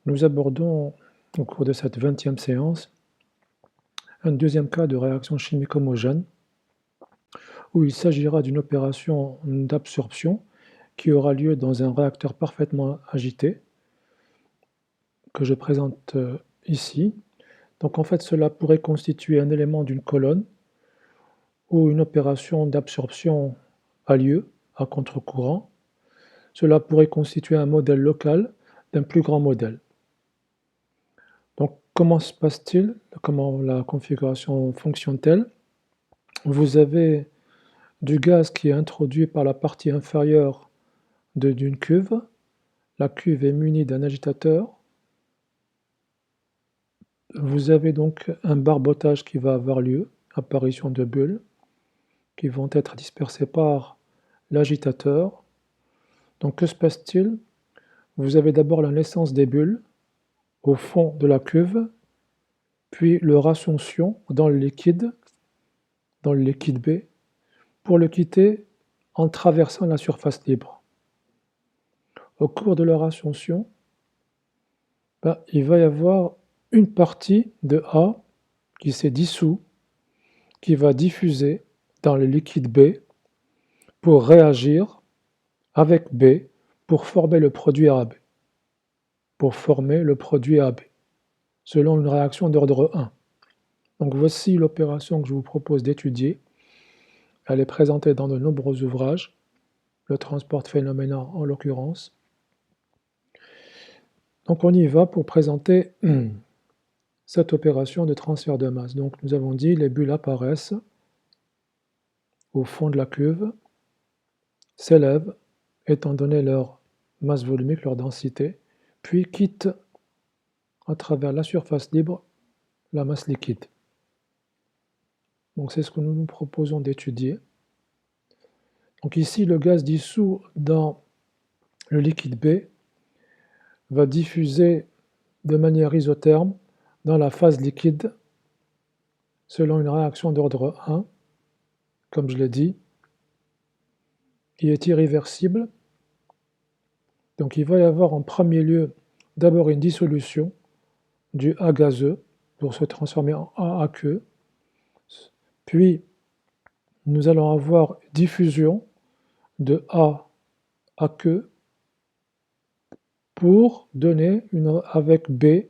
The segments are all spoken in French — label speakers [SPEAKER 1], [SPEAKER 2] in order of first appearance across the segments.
[SPEAKER 1] Nous abordons au cours de cette 20e séance un deuxième cas de réaction chimique homogène où il s'agira d'une opération d'absorption qui aura lieu dans un réacteur parfaitement agité que je présente ici. Donc en fait cela pourrait constituer un élément d'une colonne où une opération d'absorption a lieu à contre-courant. Cela pourrait constituer un modèle local d'un plus grand modèle. Donc comment se passe-t-il? Comment la configuration fonctionne-t-elle? Vous avez du gaz qui est introduit par la partie inférieure d'une cuve. La cuve est munie d'un agitateur. Vous avez donc un barbotage qui va avoir lieu, apparition de bulles qui vont être dispersées par l'agitateur. Donc que se passe-t-il? Vous avez d'abord la naissance des bulles au fond de la cuve, puis leur ascension dans le liquide B, pour le quitter en traversant la surface libre. Au cours de leur ascension, il va y avoir une partie de A qui s'est dissous, qui va diffuser dans le liquide B pour réagir avec B pour former le produit AB. Selon une réaction d'ordre 1. Donc voici l'opération que je vous propose d'étudier. Elle est présentée dans de nombreux ouvrages, le Transport Phenomena en l'occurrence. Donc on y va pour présenter cette opération de transfert de masse. Donc nous avons dit les bulles apparaissent au fond de la cuve, s'élèvent étant donné leur masse volumique, leur densité, puis quittent à travers la surface libre la masse liquide. Donc c'est ce que nous nous proposons d'étudier. Donc ici le gaz dissous dans le liquide B va diffuser de manière isotherme dans la phase liquide selon une réaction d'ordre 1, comme je l'ai dit, qui est irréversible. Donc il va y avoir en premier lieu d'abord une dissolution du A gazeux pour se transformer en A aqueux, puis nous allons avoir diffusion de A aqueux pour donner avec B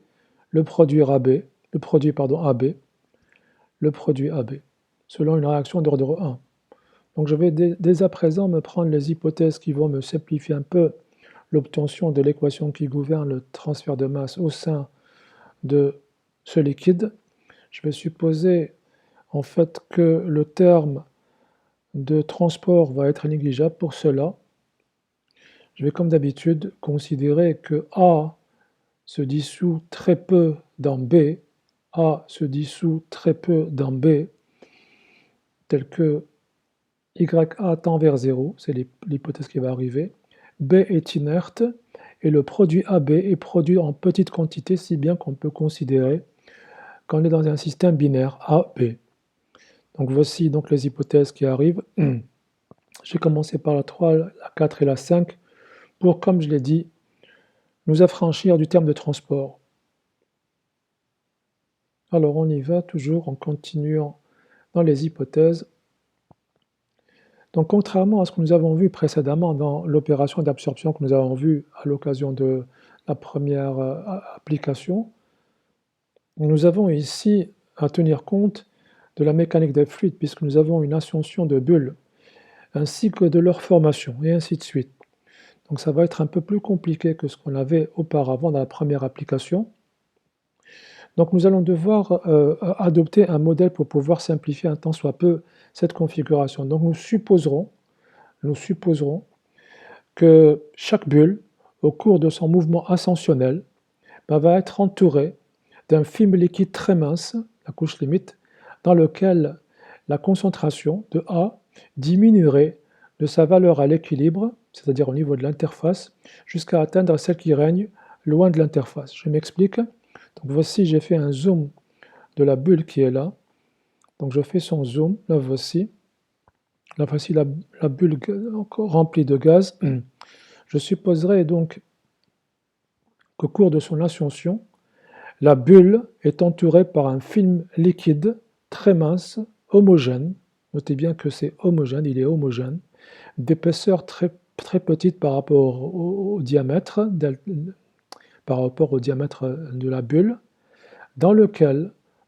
[SPEAKER 1] le produit AB, selon une réaction d'ordre 1. Donc je vais dès à présent me prendre les hypothèses qui vont me simplifier un peu l'obtention de l'équation qui gouverne le transfert de masse au sein de ce liquide. Je vais supposer en fait que le terme de transport va être négligeable. Pour cela, je vais comme d'habitude considérer que A se dissout très peu dans B, A se dissout très peu dans B, tel que YA tend vers 0, c'est l'hypothèse qui va arriver. B est inerte et le produit AB est produit en petite quantité, si bien qu'on peut considérer qu'on est dans un système binaire AB. Donc voici donc les hypothèses qui arrivent. J'ai commencé par la 3, la 4 et la 5 pour, comme je l'ai dit, nous affranchir du terme de transport. Alors on y va toujours en continuant dans les hypothèses. Donc contrairement à ce que nous avons vu précédemment dans l'opération d'absorption que nous avons vue à l'occasion de la première application, nous avons ici à tenir compte de la mécanique des fluides puisque nous avons une ascension de bulles ainsi que de leur formation et ainsi de suite. Donc ça va être un peu plus compliqué que ce qu'on avait auparavant dans la première application. Donc nous allons devoir adopter un modèle pour pouvoir simplifier un tant soit peu cette configuration. Donc nous supposerons que chaque bulle, au cours de son mouvement ascensionnel, va être entourée d'un film liquide très mince, la couche limite, dans lequel la concentration de A diminuerait de sa valeur à l'équilibre, c'est-à-dire au niveau de l'interface, jusqu'à atteindre celle qui règne loin de l'interface. Je m'explique. Donc voici, j'ai fait un zoom de la bulle qui est là. Donc je fais son zoom, la voici. Là voici la bulle remplie de gaz. Je supposerai donc qu'au cours de son ascension, la bulle est entourée par un film liquide très mince, homogène. Notez bien que c'est homogène, il est homogène, d'épaisseur très, très petite par rapport au diamètre, de la bulle,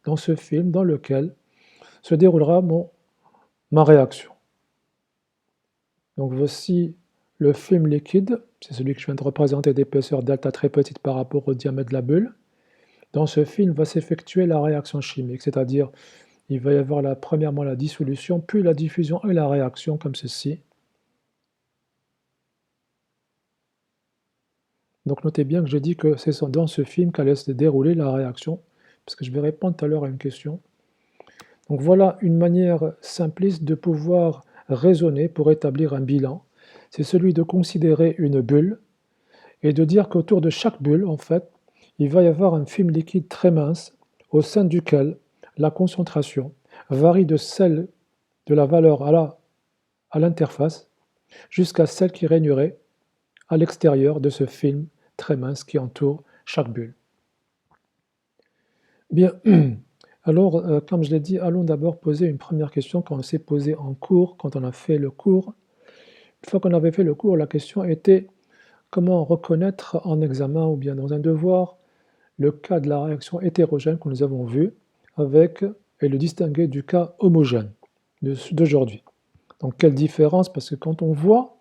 [SPEAKER 1] dans ce film, dans lequel se déroulera ma réaction. Donc voici le film liquide, c'est celui que je viens de représenter d'épaisseur delta très petite par rapport au diamètre de la bulle. Dans ce film va s'effectuer la réaction chimique, c'est-à-dire il va y avoir premièrement la dissolution, puis la diffusion et la réaction comme ceci. Donc notez bien que je dis que c'est dans ce film qu'allait se dérouler la réaction, parce que je vais répondre tout à l'heure à une question. Donc voilà une manière simpliste de pouvoir raisonner pour établir un bilan. C'est celui de considérer une bulle et de dire qu'autour de chaque bulle, en fait, il va y avoir un film liquide très mince au sein duquel la concentration varie de celle de la valeur à l'interface jusqu'à celle qui régnerait à l'extérieur de ce film très mince qui entoure chaque bulle. Bien, alors, comme je l'ai dit, allons d'abord poser une première question qu'on s'est posée en cours, quand on a fait le cours. Une fois qu'on avait fait le cours, la question était comment reconnaître en examen ou bien dans un devoir le cas de la réaction hétérogène que nous avons vu et le distinguer du cas homogène d'aujourd'hui. Donc quelle différence? Parce que quand on voit,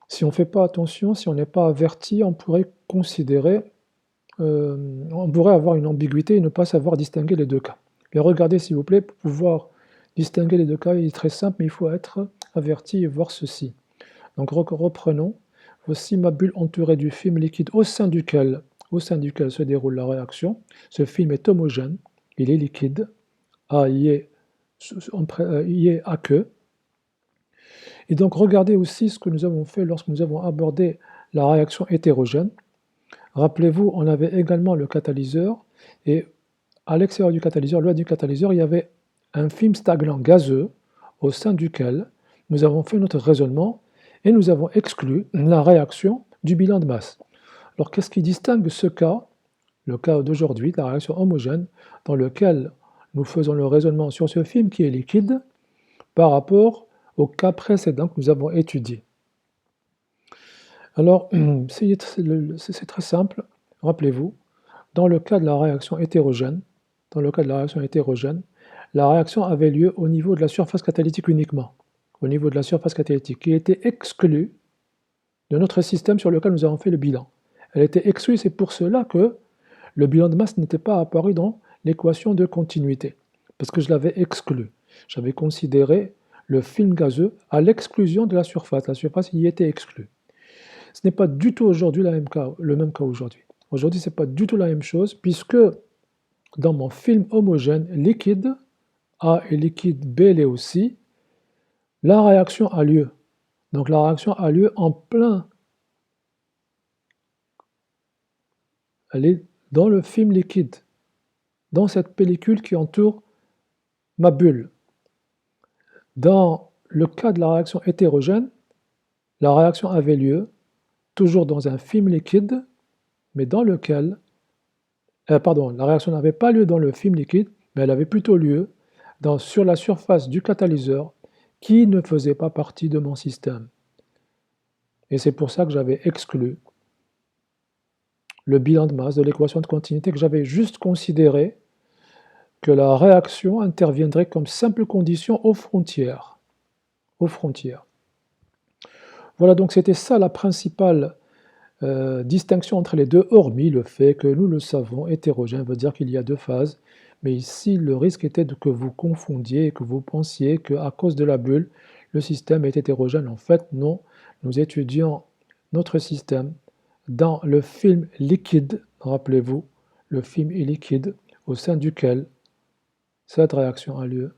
[SPEAKER 1] si on ne fait pas attention, si on n'est pas averti, on pourrait avoir une ambiguïté et ne pas savoir distinguer les deux cas. Mais regardez s'il vous plaît, pour pouvoir distinguer les deux cas, il est très simple, mais il faut être averti et voir ceci. Donc reprenons, voici ma bulle entourée du film liquide au sein duquel se déroule la réaction. Ce film est homogène, il est liquide, A y est aqueux. Et donc regardez aussi ce que nous avons fait lorsque nous avons abordé la réaction hétérogène. Rappelez-vous, on avait également le catalyseur, et à l'extérieur du catalyseur, loin du catalyseur, il y avait un film stagnant gazeux au sein duquel nous avons fait notre raisonnement et nous avons exclu la réaction du bilan de masse. Alors qu'est-ce qui distingue ce cas, le cas d'aujourd'hui, la réaction homogène, dans lequel nous faisons le raisonnement sur ce film qui est liquide, par rapport au cas précédent que nous avons étudié? Alors, c'est très simple, rappelez-vous, dans le cas de la réaction hétérogène, la réaction avait lieu au niveau de la surface catalytique uniquement, au niveau de la surface catalytique, qui était exclue de notre système sur lequel nous avons fait le bilan. Elle était exclue, c'est pour cela que le bilan de masse n'était pas apparu dans l'équation de continuité, parce que je l'avais exclu. J'avais considéré le film gazeux à l'exclusion de la surface y était exclue. Ce n'est pas du tout aujourd'hui le même cas aujourd'hui. Aujourd'hui, ce n'est pas du tout la même chose, puisque dans mon film homogène liquide, A et liquide B l'est aussi, la réaction a lieu. Donc la réaction a lieu en plein. Elle est dans le film liquide, dans cette pellicule qui entoure ma bulle. Dans le cas de la réaction hétérogène, la réaction avait lieu toujours dans un film liquide, mais dans lequel, la réaction n'avait pas lieu dans le film liquide, mais elle avait plutôt lieu sur la surface du catalyseur qui ne faisait pas partie de mon système. Et c'est pour ça que j'avais exclu le bilan de masse de l'équation de continuité, que j'avais juste considéré que la réaction interviendrait comme simple condition aux frontières. Voilà, donc c'était ça la principale distinction entre les deux, hormis le fait que nous le savons, hétérogène veut dire qu'il y a deux phases, mais ici le risque était que vous confondiez, que vous pensiez qu'à cause de la bulle, le système est hétérogène. En fait, non, nous étudions notre système dans le film liquide, rappelez-vous, le film est liquide, au sein duquel cette réaction a lieu.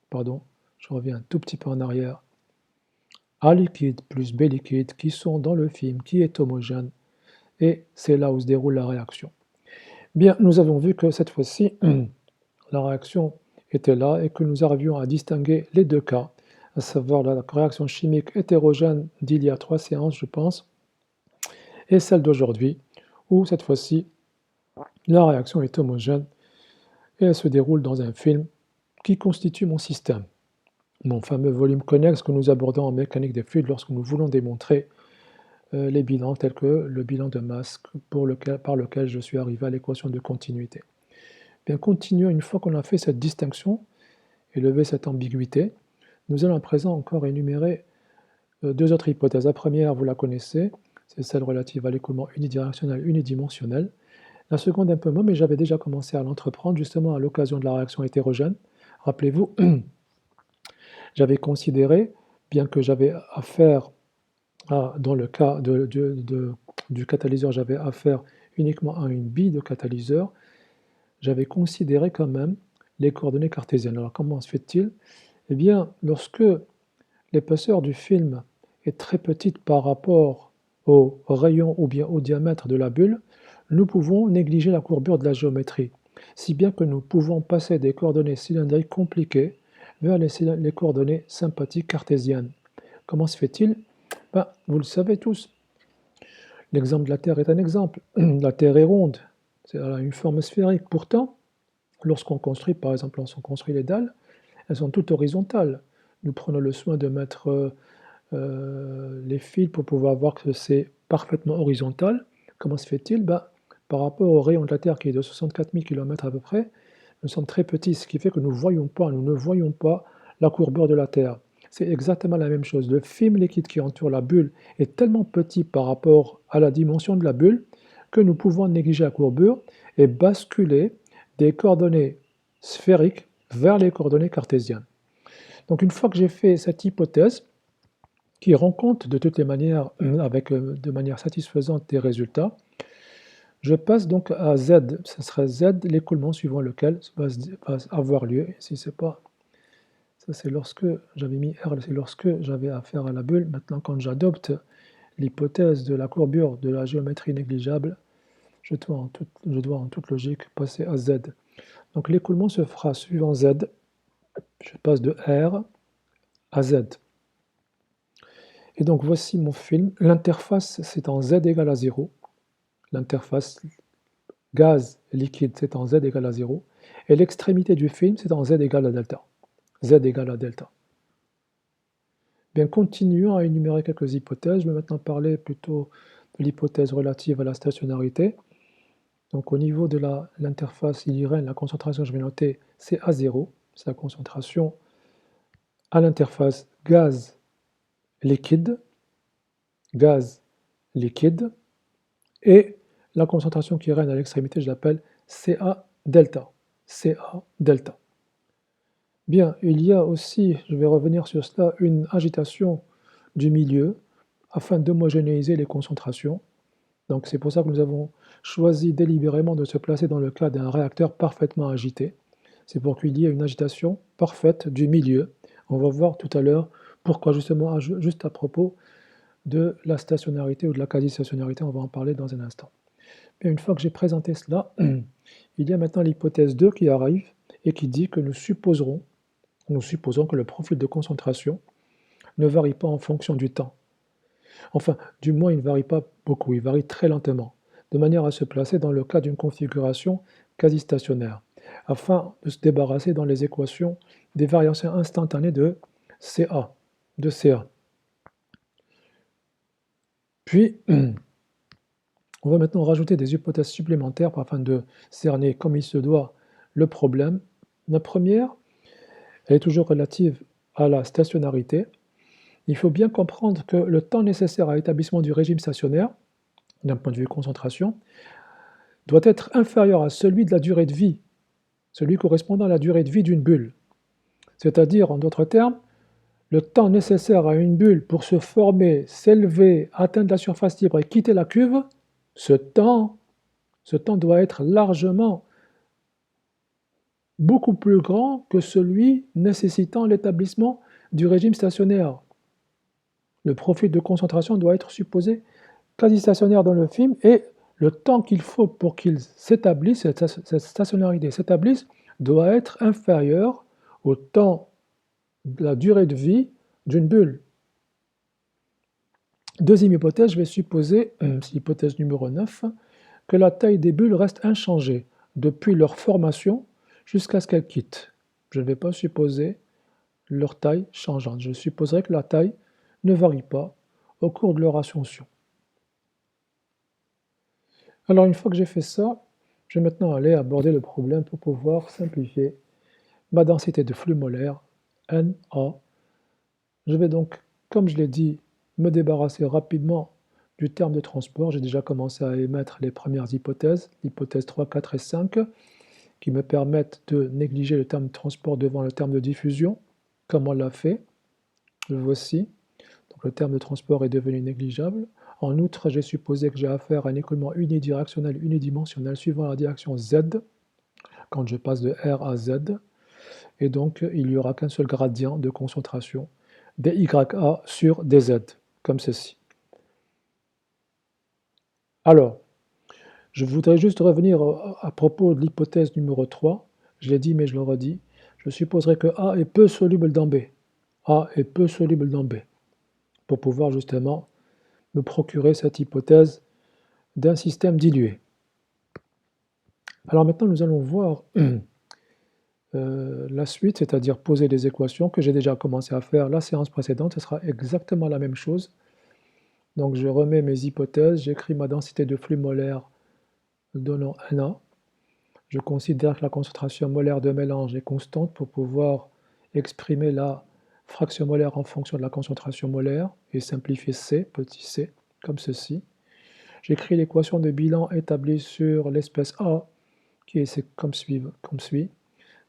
[SPEAKER 1] Pardon, je reviens un tout petit peu en arrière. A liquide plus B liquide qui sont dans le film qui est homogène, et c'est là où se déroule la réaction. Bien, nous avons vu que cette fois-ci, la réaction était là et que nous arrivions à distinguer les deux cas, à savoir la réaction chimique hétérogène d'il y a 3 séances, je pense, et celle d'aujourd'hui. où cette fois-ci, la réaction est homogène et elle se déroule dans un film qui constitue mon système, mon fameux volume connexe que nous abordons en mécanique des fluides lorsque nous voulons démontrer les bilans tels que le bilan de masse par lequel je suis arrivé à l'équation de continuité. Bien, continuons, une fois qu'on a fait cette distinction et levé cette ambiguïté, nous allons à présent encore énumérer deux autres hypothèses. La première, vous la connaissez, c'est celle relative à l'écoulement unidirectionnel unidimensionnel. La seconde, un peu moins, mais j'avais déjà commencé à l'entreprendre justement à l'occasion de la réaction hétérogène. Rappelez-vous, j'avais considéré, bien que j'avais affaire dans le cas du catalyseur, j'avais affaire uniquement à une bille de catalyseur, j'avais considéré quand même les coordonnées cartésiennes. Alors comment se fait-il? Eh bien, lorsque l'épaisseur du film est très petite par rapport au rayon ou bien au diamètre de la bulle, nous pouvons négliger la courbure de la géométrie, si bien que nous pouvons passer des coordonnées cylindriques compliquées vers les coordonnées sympathiques cartésiennes. Comment se fait-il? Vous le savez tous. L'exemple de la Terre est un exemple. La Terre est ronde, elle a une forme sphérique. Pourtant, lorsqu'on construit, par exemple, lorsqu'on construit les dalles, elles sont toutes horizontales. Nous prenons le soin de mettre les fils pour pouvoir voir que c'est parfaitement horizontal. Comment se fait-il? Par rapport au rayon de la Terre qui est de 64 000 km à peu près, nous sommes très petits, ce qui fait que nous ne voyons pas la courbure de la Terre. C'est exactement la même chose. Le film liquide qui entoure la bulle est tellement petit par rapport à la dimension de la bulle que nous pouvons négliger la courbure et basculer des coordonnées sphériques vers les coordonnées cartésiennes. Donc une fois que j'ai fait cette hypothèse, qui rend compte de toutes les manières, de manière satisfaisante des résultats, je passe donc à Z. Ce serait Z l'écoulement suivant lequel va avoir lieu. Si c'est pas, ça c'est lorsque j'avais mis R, c'est lorsque j'avais affaire à la bulle. Maintenant, quand j'adopte l'hypothèse de la courbure de la géométrie négligeable, je dois en toute logique passer à Z. Donc l'écoulement se fera suivant Z. Je passe de R à Z. Et donc voici mon film. L'interface, c'est en Z égale à 0. L'interface gaz liquide, c'est en Z égale à 0. Et l'extrémité du film, c'est en Z égale à delta. Z égale à delta. Bien, continuons à énumérer quelques hypothèses. Je vais maintenant parler plutôt de l'hypothèse relative à la stationnarité. Donc au niveau de l'interface illyrienne, la concentration, je vais noter, c'est à 0. C'est la concentration à l'interface gaz-liquide. Gaz-liquide. Et la concentration qui règne à l'extrémité, je l'appelle CA delta. CA delta. Bien, il y a aussi, je vais revenir sur cela, une agitation du milieu afin d'homogénéiser les concentrations. Donc c'est pour ça que nous avons choisi délibérément de se placer dans le cas d'un réacteur parfaitement agité. C'est pour qu'il y ait une agitation parfaite du milieu. On va voir tout à l'heure pourquoi justement, juste à propos de la stationnarité ou de la quasi-stationnarité, on va en parler dans un instant. Bien, une fois que j'ai présenté cela, il y a maintenant l'hypothèse 2 qui arrive et qui dit que nous supposons que le profil de concentration ne varie pas en fonction du temps. Enfin, du moins, il ne varie pas beaucoup, il varie très lentement, de manière à se placer dans le cas d'une configuration quasi-stationnaire, afin de se débarrasser dans les équations des variations instantanées de CA. Puis, on va maintenant rajouter des hypothèses supplémentaires afin de cerner comme il se doit le problème. La première, elle est toujours relative à la stationnarité. Il faut bien comprendre que le temps nécessaire à l'établissement du régime stationnaire, d'un point de vue concentration, doit être inférieur à celui de la durée de vie, celui correspondant à la durée de vie d'une bulle. C'est-à-dire, en d'autres termes, le temps nécessaire à une bulle pour se former, s'élever, atteindre la surface libre et quitter la cuve, ce temps doit être largement beaucoup plus grand que celui nécessitant l'établissement du régime stationnaire. Le profil de concentration doit être supposé quasi stationnaire dans le film et le temps qu'il faut pour qu'il s'établisse, cette stationnarité s'établisse, doit être inférieur au temps de la durée de vie d'une bulle. Deuxième hypothèse, je vais supposer, c'est l'hypothèse numéro 9, que la taille des bulles reste inchangée depuis leur formation jusqu'à ce qu'elles quittent. Je ne vais pas supposer leur taille changeante. Je supposerai que la taille ne varie pas au cours de leur ascension. Alors une fois que j'ai fait ça, je vais maintenant aller aborder le problème pour pouvoir simplifier ma densité de flux molaire, Na. Je vais donc, comme je l'ai dit, me débarrasser rapidement du terme de transport. J'ai déjà commencé à émettre les premières hypothèses, l'hypothèse 3, 4 et 5, qui me permettent de négliger le terme de transport devant le terme de diffusion, comme on l'a fait. Le voici. Donc le terme de transport est devenu négligeable. En outre, j'ai supposé que j'ai affaire à un écoulement unidirectionnel unidimensionnel suivant la direction Z, quand je passe de R à Z, et donc il n'y aura qu'un seul gradient de concentration dYA sur dZ, comme ceci. Alors, je voudrais juste revenir à propos de l'hypothèse numéro 3, je l'ai dit mais je le redis, je supposerai que A est peu soluble dans B. A est peu soluble dans B, pour pouvoir justement me procurer cette hypothèse d'un système dilué. Alors maintenant, nous allons voir la suite, c'est-à-dire poser des équations que j'ai déjà commencé à faire la séance précédente. Ce sera exactement la même chose. Donc je remets mes hypothèses, j'écris ma densité de flux molaire donnant Na. Je considère que la concentration molaire de mélange est constante pour pouvoir exprimer la fraction molaire en fonction de la concentration molaire et simplifier C, petit c, comme ceci. J'écris l'équation de bilan établie sur l'espèce A, qui est comme suit.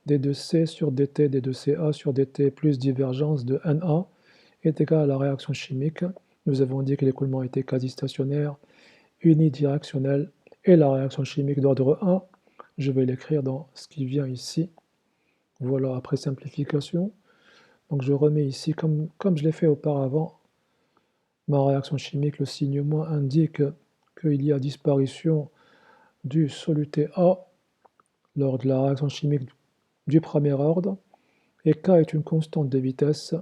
[SPEAKER 1] D2C sur dt, D2CA sur dt plus divergence de Na est égal à la réaction chimique. Nous avons dit que l'écoulement était quasi-stationnaire, unidirectionnel, et la réaction chimique d'ordre 1, je vais l'écrire dans ce qui vient ici. Voilà, après simplification. Donc je remets ici, comme je l'ai fait auparavant, ma réaction chimique, le signe moins indique qu'il y a disparition du soluté A lors de la réaction chimique du premier ordre, et K est une constante de vitesse,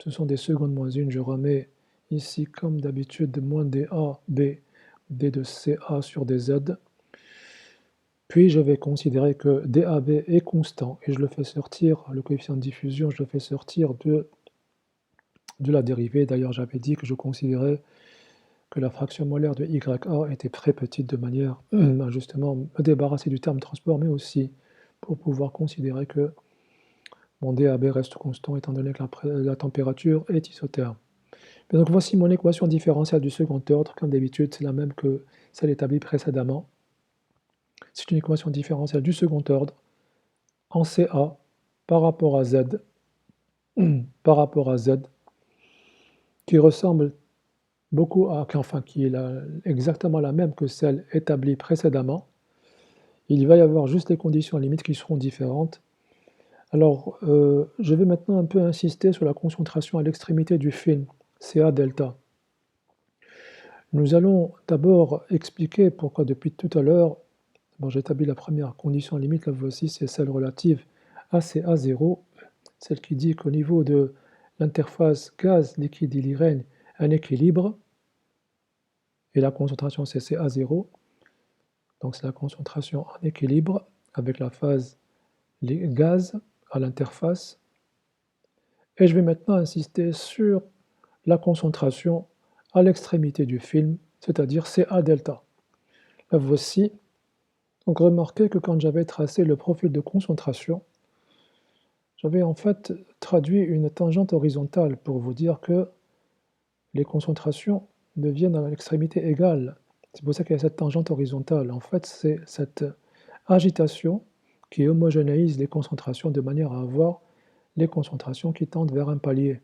[SPEAKER 1] ce sont des secondes moins 1, je remets ici comme d'habitude moins dAB, d de CA sur dZ, puis je vais considérer que dAB est constant, et je le fais sortir, le coefficient de diffusion, je le fais sortir de la dérivée. D'ailleurs j'avais dit que je considérais que la fraction molaire de YA était très petite de manière à justement me débarrasser du terme transport, mais aussi pour pouvoir considérer que mon dAB reste constant étant donné que la température est isotherme. Et donc voici mon équation différentielle du second ordre, comme d'habitude c'est la même que celle établie précédemment. C'est une équation différentielle du second ordre en CA par rapport à Z, qui ressemble beaucoup à, enfin qui est exactement la même que celle établie précédemment. Il va y avoir juste les conditions limites qui seront différentes. Alors, je vais maintenant un peu insister sur la concentration à l'extrémité du film, CA delta. Nous allons d'abord expliquer pourquoi depuis tout à l'heure, bon, j'établis la première condition limite, la voici, c'est celle relative à CA0, celle qui dit qu'au niveau de l'interface gaz, liquide, il règne un équilibre, et la concentration c'est CA0, donc c'est la concentration en équilibre avec la phase gaz à l'interface. Et je vais maintenant insister sur la concentration à l'extrémité du film, c'est-à-dire CA delta. La voici. Donc remarquez que quand j'avais tracé le profil de concentration, j'avais en fait traduit une tangente horizontale pour vous dire que les concentrations deviennent à l'extrémité égale. C'est pour ça qu'il y a cette tangente horizontale. En fait, c'est cette agitation qui homogénéise les concentrations de manière à avoir les concentrations qui tendent vers un palier,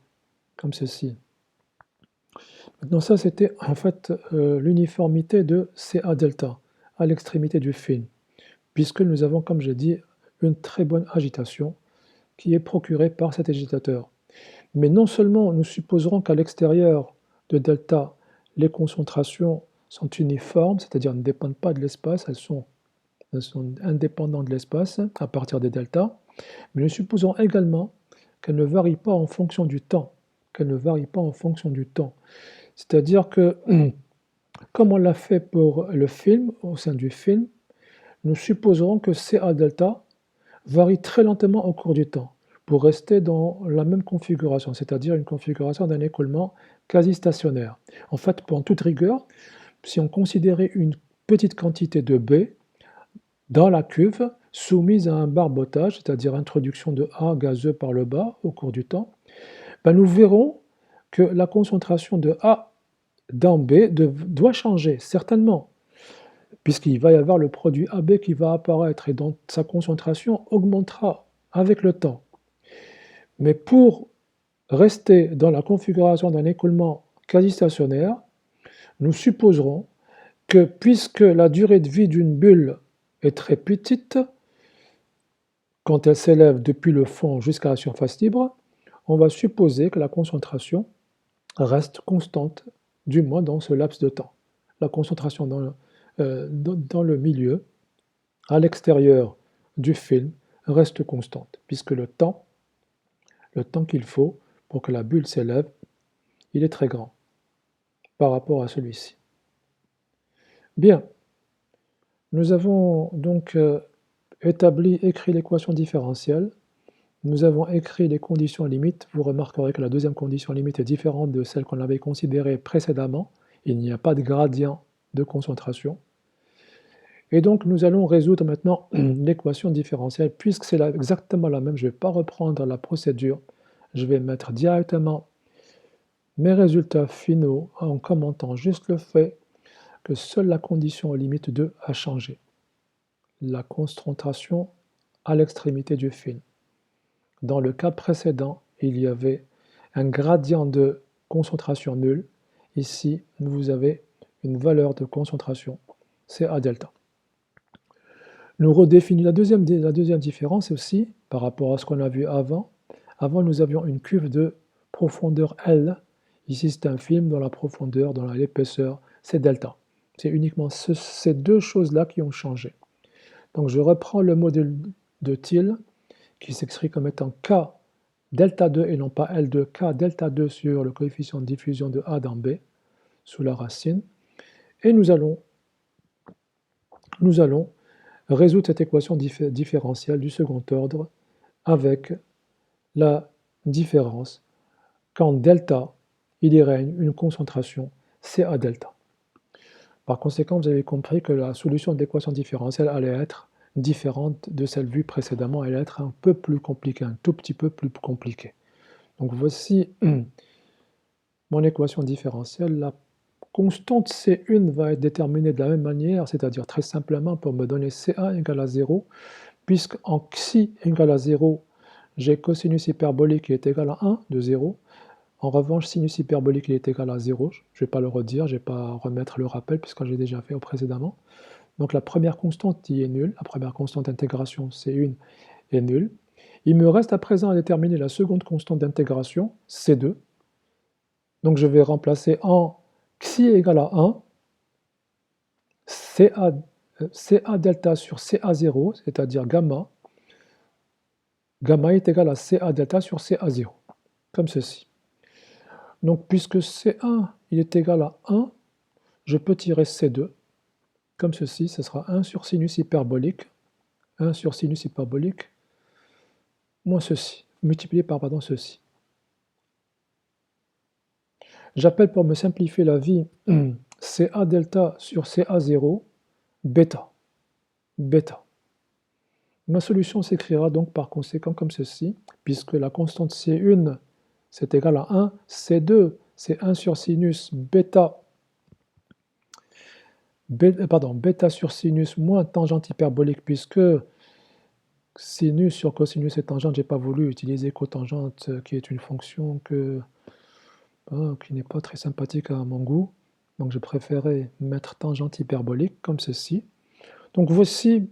[SPEAKER 1] comme ceci. Maintenant, ça, c'était en fait l'uniformité de CA delta à l'extrémité du film, puisque nous avons, comme j'ai dit, une très bonne agitation qui est procurée par cet agitateur. Mais non seulement nous supposerons qu'à l'extérieur de delta, les concentrations sont uniformes, c'est-à-dire ne dépendent pas de l'espace, elles sont indépendantes de l'espace à partir des delta, mais nous supposons également qu'elles ne varient pas en fonction du temps, C'est-à-dire que Comme on l'a fait pour le film, au sein du film, nous supposerons que CA delta varie très lentement au cours du temps pour rester dans la même configuration, c'est-à-dire une configuration d'un écoulement quasi stationnaire. En fait, pour toute rigueur, si on considérait une petite quantité de B dans la cuve soumise à un barbotage, c'est-à-dire introduction de A gazeux par le bas au cours du temps, ben nous verrons que la concentration de A dans B doit changer, certainement, puisqu'il va y avoir le produit AB qui va apparaître et donc sa concentration augmentera avec le temps. Mais pour rester dans la configuration d'un écoulement quasi stationnaire, nous supposerons que puisque la durée de vie d'une bulle est très petite, quand elle s'élève depuis le fond jusqu'à la surface libre, on va supposer que la concentration reste constante, du moins dans ce laps de temps. La concentration dans le milieu, à l'extérieur du film, reste constante, puisque le temps qu'il faut pour que la bulle s'élève, il est très grand par rapport à celui-ci. Bien, nous avons donc écrit l'équation différentielle. Nous avons écrit les conditions limites. Vous remarquerez que la deuxième condition limite est différente de celle qu'on avait considérée précédemment. Il n'y a pas de gradient de concentration. Et donc, nous allons résoudre maintenant l'équation différentielle. Puisque c'est exactement la même, je ne vais pas reprendre la procédure. Je vais mettre directement mes résultats finaux en commentant juste le fait que seule la condition limite 2 a changé. La concentration à l'extrémité du film. Dans le cas précédent, il y avait un gradient de concentration nul. Ici, vous avez une valeur de concentration, CA delta. Nous redéfinissons la deuxième différence aussi par rapport à ce qu'on a vu avant. Avant, nous avions une cuve de profondeur L. Ici, c'est un film dont la profondeur, dont l'épaisseur, c'est delta. C'est uniquement ces deux choses-là qui ont changé. Donc, je reprends le modèle de Thiele qui s'écrit comme étant K delta 2 et non pas L2, K delta 2 sur le coefficient de diffusion de A dans B sous la racine. Et nous allons résoudre cette équation différentielle du second ordre avec la différence quand delta, il y règne une concentration CA delta. Par conséquent, vous avez compris que la solution de l'équation différentielle allait être différente de celle vue précédemment, elle allait être un peu plus compliquée, un tout petit peu plus compliquée. Donc voici mon équation différentielle. La constante C1 va être déterminée de la même manière, c'est-à-dire très simplement pour me donner CA égale à 0, puisqu'en xi égale à 0, j'ai cosinus hyperbolique qui est égal à 1 de 0. En revanche, sinus hyperbolique il est égal à 0. Je ne vais pas le redire, je ne vais pas remettre le rappel puisque j'ai déjà fait précédemment. Donc la première constante y est nulle, la première constante d'intégration C1 est nulle. Il me reste à présent à déterminer la seconde constante d'intégration, C2. Donc je vais remplacer en xi égale à 1, CA delta sur CA0, c'est-à-dire gamma. Gamma est égal à CA delta sur CA0, comme ceci. Donc puisque C1 il est égal à 1, je peux tirer C2, comme ceci, ce sera 1 sur sinus hyperbolique, 1 sur sinus hyperbolique, moins ceci, multiplié par ceci. J'appelle pour me simplifier la vie CA delta sur CA0, bêta. Bêta. Ma solution s'écrira donc par conséquent comme ceci, puisque la constante C1 c'est égal à 1, C2 c'est 1 sur sinus bêta sur sinus moins tangente hyperbolique, puisque sinus sur cosinus et tangente, je n'ai pas voulu utiliser cotangente, qui est une fonction qui n'est pas très sympathique à mon goût. Donc je préférais mettre tangente hyperbolique, comme ceci. Donc voici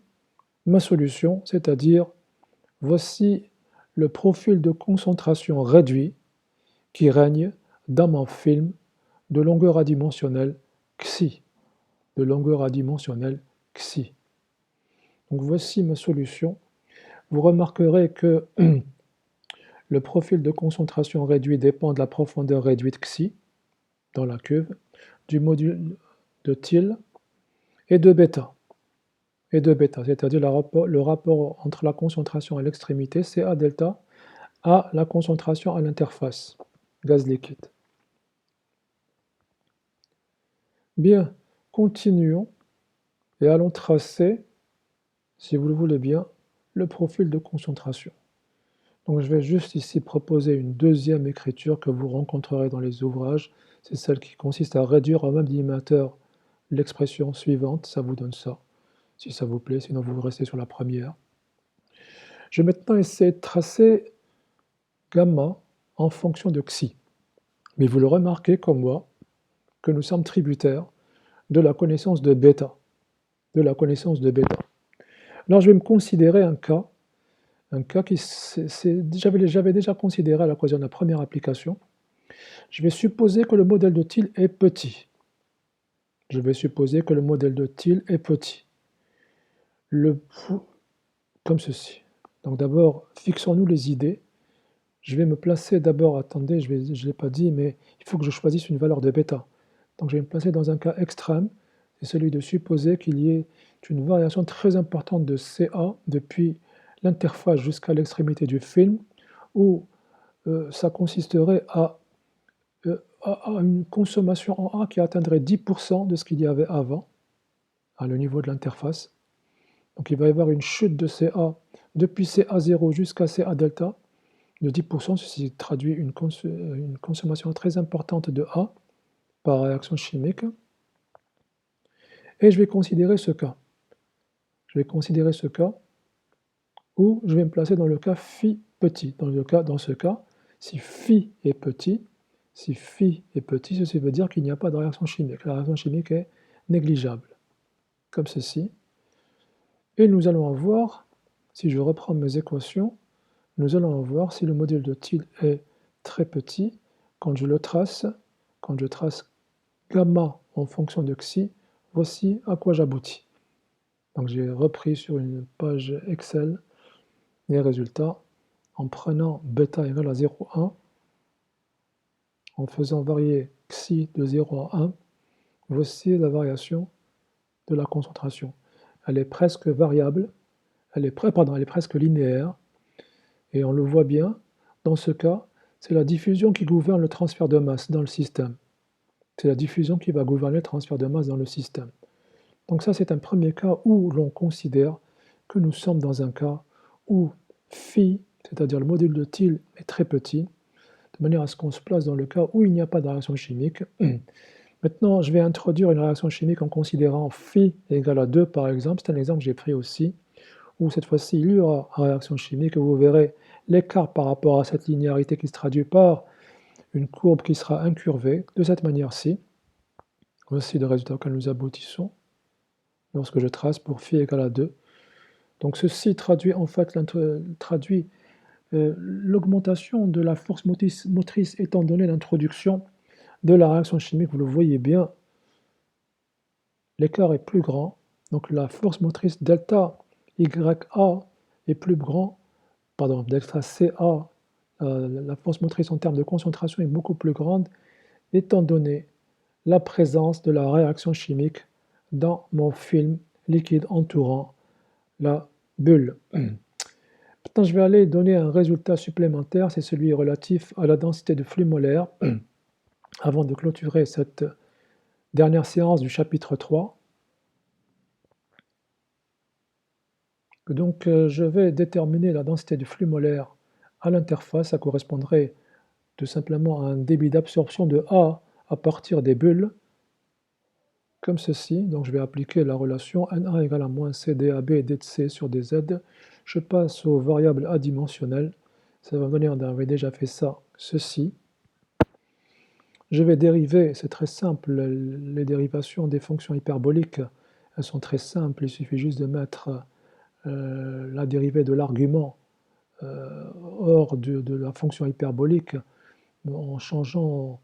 [SPEAKER 1] ma solution, c'est-à-dire voici le profil de concentration réduit qui règne dans mon film de longueur adimensionnelle xi. De longueur adimensionnelle xi. Donc voici ma solution. Vous remarquerez que le profil de concentration réduit dépend de la profondeur réduite xi dans la cuve, du module de tilde et de bêta. C'est-à-dire le rapport entre la concentration à l'extrémité, CA delta, à la concentration à l'interface, gaz liquide. Bien, continuons et allons tracer, si vous le voulez bien, le profil de concentration. Donc je vais juste ici proposer une deuxième écriture que vous rencontrerez dans les ouvrages. C'est celle qui consiste à réduire au même dénominateur l'expression suivante, ça vous donne ça, si ça vous plaît, sinon vous restez sur la première. Je vais maintenant essayer de tracer gamma en fonction de xi. Mais vous le remarquez comme moi, que nous sommes tributaires de la connaissance de bêta. Alors je vais me considérer un cas qui j'avais déjà considéré à l'occasion de la première application. Je vais supposer que le modèle de Thiele est petit. Comme ceci. Donc d'abord, fixons-nous les idées. Je vais me placer d'abord, attendez, je ne l'ai pas dit, mais il faut que je choisisse une valeur de bêta. Donc je vais me placer dans un cas extrême, c'est celui de supposer qu'il y ait une variation très importante de CA depuis l'interface jusqu'à l'extrémité du film, où ça consisterait à une consommation en A qui atteindrait 10% de ce qu'il y avait avant, à le niveau de l'interface. Donc il va y avoir une chute de CA depuis CA0 jusqu'à CA delta de 10%, ceci traduit une consommation très importante de A par réaction chimique. Et je vais considérer ce cas. Où je vais me placer dans le cas phi petit. Dans ce cas, si phi est petit, ceci veut dire qu'il n'y a pas de réaction chimique. La réaction chimique est négligeable, comme ceci. Et nous allons voir, si je reprends mes équations, nous allons voir si le modèle de Thiele est très petit. Quand je trace gamma en fonction de xi, voici à quoi j'aboutis. Donc j'ai repris sur une page Excel les résultats en prenant bêta égale à 0,1, en faisant varier xi de 0 à 1, voici la variation de la concentration. Elle est presque variable, elle est presque linéaire, et on le voit bien, dans ce cas, c'est la diffusion qui gouverne le transfert de masse dans le système. C'est la diffusion qui va gouverner le transfert de masse dans le système. Donc ça, c'est un premier cas où l'on considère que nous sommes dans un cas où phi, c'est-à-dire le module de Thiele, est très petit, de manière à ce qu'on se place dans le cas où il n'y a pas de réaction chimique. Maintenant, je vais introduire une réaction chimique en considérant phi égale à 2, par exemple. C'est un exemple que j'ai pris aussi, où cette fois-ci, il y aura une réaction chimique, et vous verrez l'écart par rapport à cette linéarité qui se traduit par une courbe qui sera incurvée, de cette manière-ci. Voici le résultat auquel nous aboutissons lorsque je trace pour phi égale à 2. Donc ceci traduit en fait l'augmentation de la force motrice étant donné l'introduction de la réaction chimique. Vous le voyez bien, l'écart est plus grand, donc la force motrice delta YA est plus grand, delta CA, la force motrice en termes de concentration est beaucoup plus grande, étant donné la présence de la réaction chimique dans mon film liquide entourant la bulle. Maintenant, je vais aller donner un résultat supplémentaire, c'est celui relatif à la densité de flux molaire, avant de clôturer cette dernière séance du chapitre 3. Donc, je vais déterminer la densité du flux molaire à l'interface. Ça correspondrait tout simplement à un débit d'absorption de A à partir des bulles, comme ceci. Donc, je vais appliquer la relation Na égale à moins CdAB et dC sur dZ. Je passe aux variables adimensionnelles. Ça va me donner, on avait déjà fait ça, ceci. Je vais dériver, c'est très simple, les dérivations des fonctions hyperboliques, elles sont très simples, il suffit juste de mettre la dérivée de l'argument hors de la fonction hyperbolique en changeant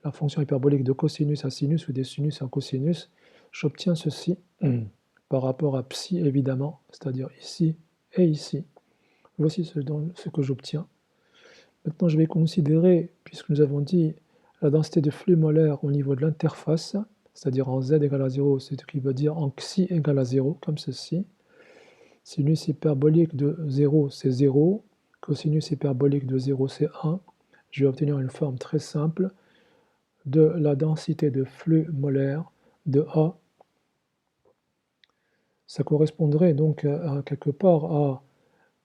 [SPEAKER 1] la fonction hyperbolique de cosinus à sinus ou des sinus à cosinus, j'obtiens ceci par rapport à psi évidemment, c'est-à-dire ici et ici. Voici ce que j'obtiens. Maintenant, je vais considérer, puisque nous avons dit la densité de flux molaire au niveau de l'interface, c'est-à-dire en z égale à 0, c'est ce qui veut dire en xi égale à 0, comme ceci. Sinus hyperbolique de 0, c'est 0. Cosinus hyperbolique de 0, c'est 1. Je vais obtenir une forme très simple de la densité de flux molaire de A. Ça correspondrait donc à quelque part à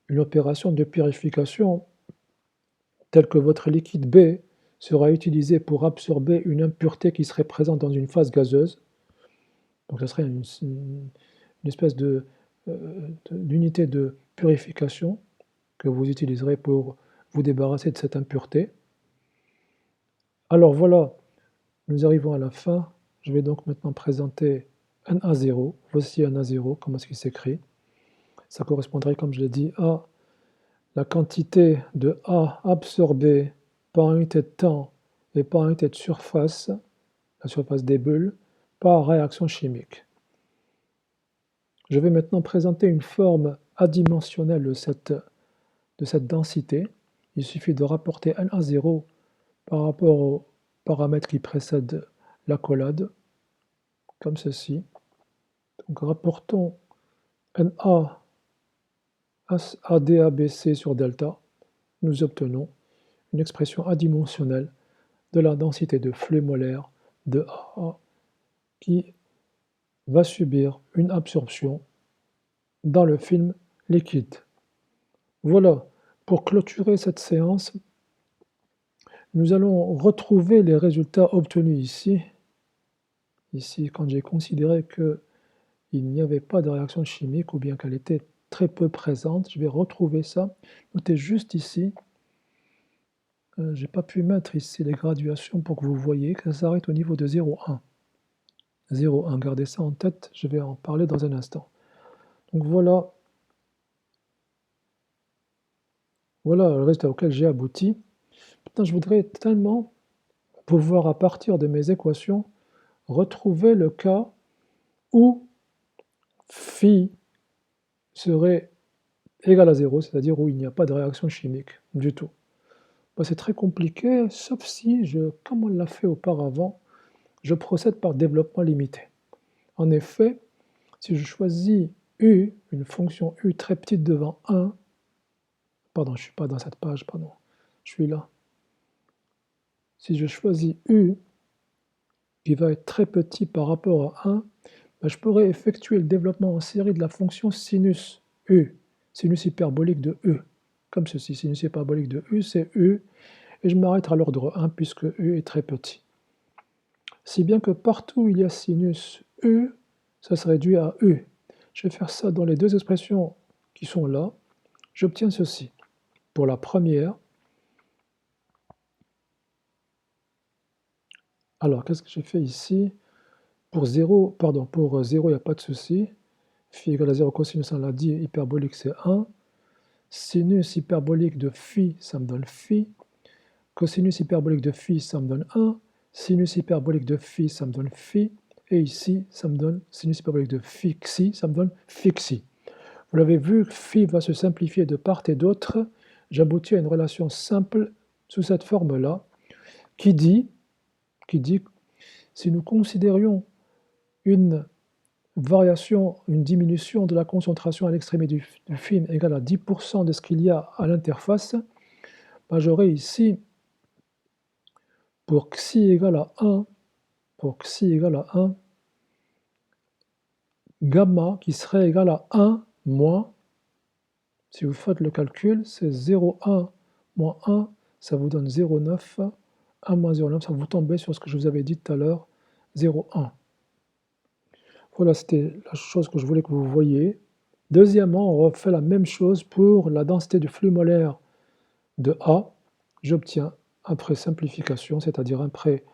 [SPEAKER 1] une opération de purification telle que votre liquide B sera utilisé pour absorber une impureté qui serait présente dans une phase gazeuse. Donc ça serait une espèce d'unité de purification que vous utiliserez pour vous débarrasser de cette impureté. Alors voilà, nous arrivons à la fin. Je vais donc maintenant présenter Na0. Voici Na0, comment est-ce qu'il s'écrit. Ça correspondrait, comme je l'ai dit, à la quantité de A absorbée par unité de temps et par unité de surface, la surface des bulles, par réaction chimique. Je vais maintenant présenter une forme adimensionnelle de cette densité. Il suffit de rapporter Na0 par rapport aux paramètres qui précèdent l'accolade, comme ceci. Donc rapportons Na ADABC sur delta, nous obtenons une expression adimensionnelle de la densité de flux molaire de AA qui va subir une absorption dans le film liquide. Voilà, pour clôturer cette séance, nous allons retrouver les résultats obtenus ici. Ici, quand j'ai considéré qu'il n'y avait pas de réaction chimique ou bien qu'elle était très peu présente, je vais retrouver ça. Notez juste ici, je n'ai pas pu mettre ici les graduations pour que vous voyez que ça s'arrête au niveau de 0,1. 0,1, gardez ça en tête, je vais en parler dans un instant. Donc voilà le résultat auquel j'ai abouti. Maintenant, je voudrais tellement pouvoir, à partir de mes équations, retrouver le cas où phi serait égal à 0, c'est-à-dire où il n'y a pas de réaction chimique du tout. C'est très compliqué, sauf si, comme on l'a fait auparavant, je procède par développement limité. En effet, si je choisis u, une fonction u très petite devant 1, pardon, je ne suis pas dans cette page, pardon, je suis là. Si je choisis u, qui va être très petit par rapport à 1, je pourrais effectuer le développement en série de la fonction sinus u, sinus hyperbolique de u, comme ceci. Sinus hyperbolique de u, c'est u, et je m'arrête à l'ordre 1 puisque u est très petit. Si bien que partout où il y a sinus u, ça se réduit à u. Je vais faire ça dans les deux expressions qui sont là. J'obtiens ceci. Pour la première, alors qu'est-ce que j'ai fait ici? Pour 0, il n'y a pas de souci. Phi égale à 0, cosinus, on l'a dit, hyperbolique c'est 1. Sinus hyperbolique de phi, ça me donne phi. Cosinus hyperbolique de phi, ça me donne 1. Sinus hyperbolique de phi, ça me donne phi. Et ici, ça me donne sinus hyperbolique de phi xi, ça me donne phi xi. Vous l'avez vu, phi va se simplifier de part et d'autre. J'aboutis à une relation simple sous cette forme-là, qui dit, si nous considérions une variation, une diminution de la concentration à l'extrémité du film égale à 10% de ce qu'il y a à l'interface, j'aurai ici, pour xi égale à 1, gamma qui serait égal à 1 moins, si vous faites le calcul, c'est 0,1 moins 1, ça vous donne 0,9, 1 moins 0,9, ça vous tombe sur ce que je vous avais dit tout à l'heure, 0,1. Voilà, c'était la chose que je voulais que vous voyiez. Deuxièmement, on refait la même chose pour la densité du flux molaire de A. J'obtiens, après simplification, c'est-à-dire après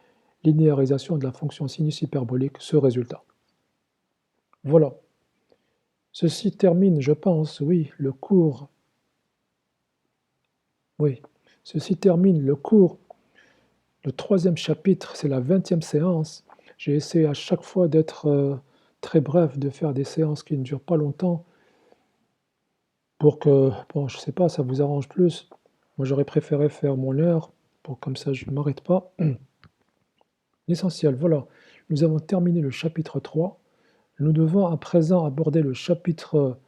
[SPEAKER 1] linéarisation de la fonction sinus hyperbolique, ce résultat. Voilà. Ceci termine, je pense, le cours. Oui, ceci termine le cours. Le troisième chapitre, c'est la 20e séance. J'ai essayé à chaque fois d'être très bref, de faire des séances qui ne durent pas longtemps pour que, bon, je ne sais pas, ça vous arrange plus. Moi, j'aurais préféré faire mon heure, pour comme ça, je ne m'arrête pas. L'essentiel, voilà. Nous avons terminé le chapitre 3. Nous devons à présent aborder le chapitre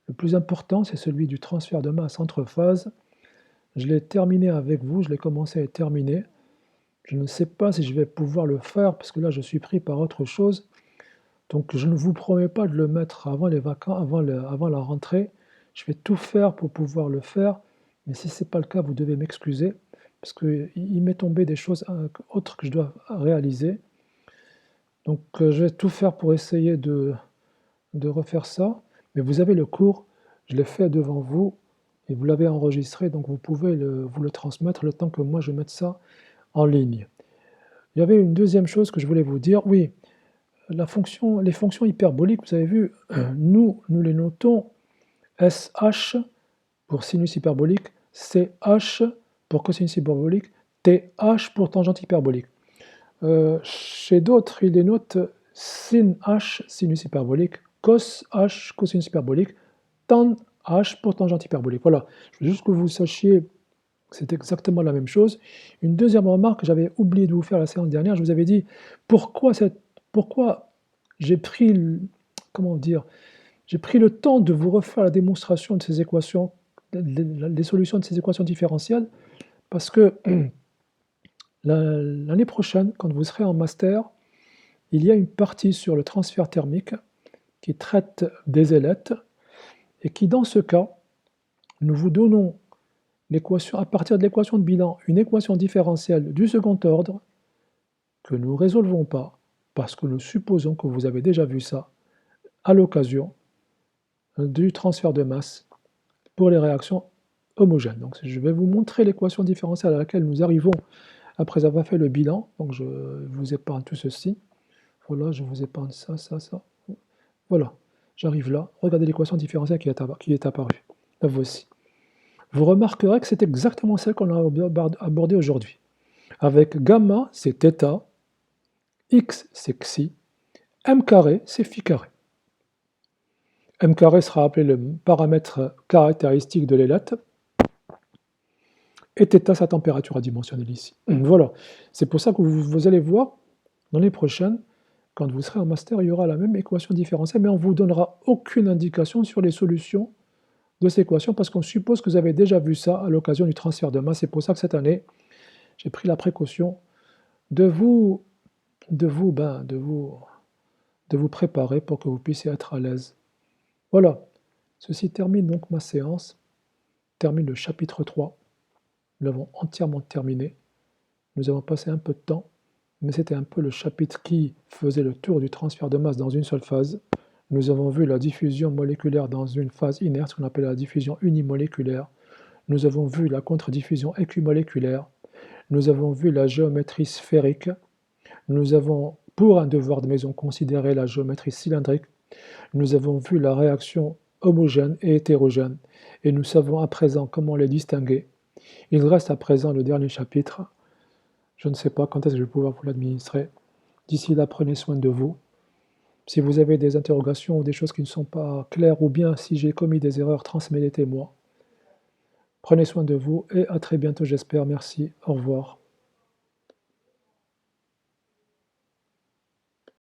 [SPEAKER 1] le plus important, c'est celui du transfert de masse entre phases. Je l'ai terminé avec vous, je l'ai commencé et terminé. Je ne sais pas si je vais pouvoir le faire, parce que là, je suis pris par autre chose. Donc, je ne vous promets pas de le mettre avant les vacances, avant la rentrée. Je vais tout faire pour pouvoir le faire, mais si ce n'est pas le cas, vous devez m'excuser, parce qu'il m'est tombé des choses autres que je dois réaliser. Donc, je vais tout faire pour essayer de refaire ça, mais vous avez le cours, je l'ai fait devant vous, et vous l'avez enregistré, donc vous pouvez vous le transmettre le temps que moi je mette ça en ligne. Il y avait une deuxième chose que je voulais vous dire, oui, les fonctions hyperboliques, vous avez vu, nous les notons SH pour sinus hyperbolique, CH pour cosinus hyperbolique, TH pour tangente hyperbolique. Chez d'autres, ils les notent sin H, sinus hyperbolique, cos H, cosinus hyperbolique, tan H pour tangente hyperbolique. Voilà, je veux juste que vous sachiez que c'est exactement la même chose. Une deuxième remarque, j'avais oublié de vous faire la séance dernière, je vous avais dit pourquoi j'ai pris, j'ai pris le temps de vous refaire la démonstration de ces équations, les solutions de ces équations différentielles, parce que l'année prochaine, quand vous serez en master, il y a une partie sur le transfert thermique qui traite des ailettes et qui, dans ce cas, nous vous donnons l'équation, à partir de l'équation de bilan, une équation différentielle du second ordre que nous ne résolvons pas parce que nous supposons que vous avez déjà vu ça à l'occasion du transfert de masse pour les réactions homogènes. Donc je vais vous montrer l'équation différentielle à laquelle nous arrivons après avoir fait le bilan. Donc je vous épargne tout ceci. Voilà, je vous épargne ça, ça, ça. Voilà, j'arrive là. Regardez l'équation différentielle qui est apparue. La voici. Vous remarquerez que c'est exactement celle qu'on a abordée aujourd'hui. Avec gamma, c'est θ, x, c'est xi, m carré, c'est phi carré. M carré sera appelé le paramètre caractéristique de l'ailette, et θ, sa température adimensionnelle ici. Voilà, c'est pour ça que vous allez voir, l'année prochaine, quand vous serez en master, il y aura la même équation différentielle, mais on ne vous donnera aucune indication sur les solutions de cette équation, parce qu'on suppose que vous avez déjà vu ça à l'occasion du transfert de masse. C'est pour ça que cette année, j'ai pris la précaution de vous préparer pour que vous puissiez être à l'aise. Voilà, ceci termine donc ma séance, termine le chapitre 3. Nous l'avons entièrement terminé. Nous avons passé un peu de temps, mais c'était un peu le chapitre qui faisait le tour du transfert de masse dans une seule phase. Nous avons vu la diffusion moléculaire dans une phase inerte, ce qu'on appelle la diffusion unimoléculaire. Nous avons vu la contre-diffusion équimoléculaire. Nous avons vu la géométrie sphérique. Nous avons, pour un devoir de maison, considéré la géométrie cylindrique. Nous avons vu la réaction homogène et hétérogène, et nous savons à présent comment les distinguer. Il reste à présent le dernier chapitre. Je ne sais pas quand est-ce que je vais pouvoir vous l'administrer. D'ici là, prenez soin de vous. Si vous avez des interrogations ou des choses qui ne sont pas claires, ou bien si j'ai commis des erreurs, transmettez-moi. Prenez soin de vous et à très bientôt, j'espère. Merci. Au revoir.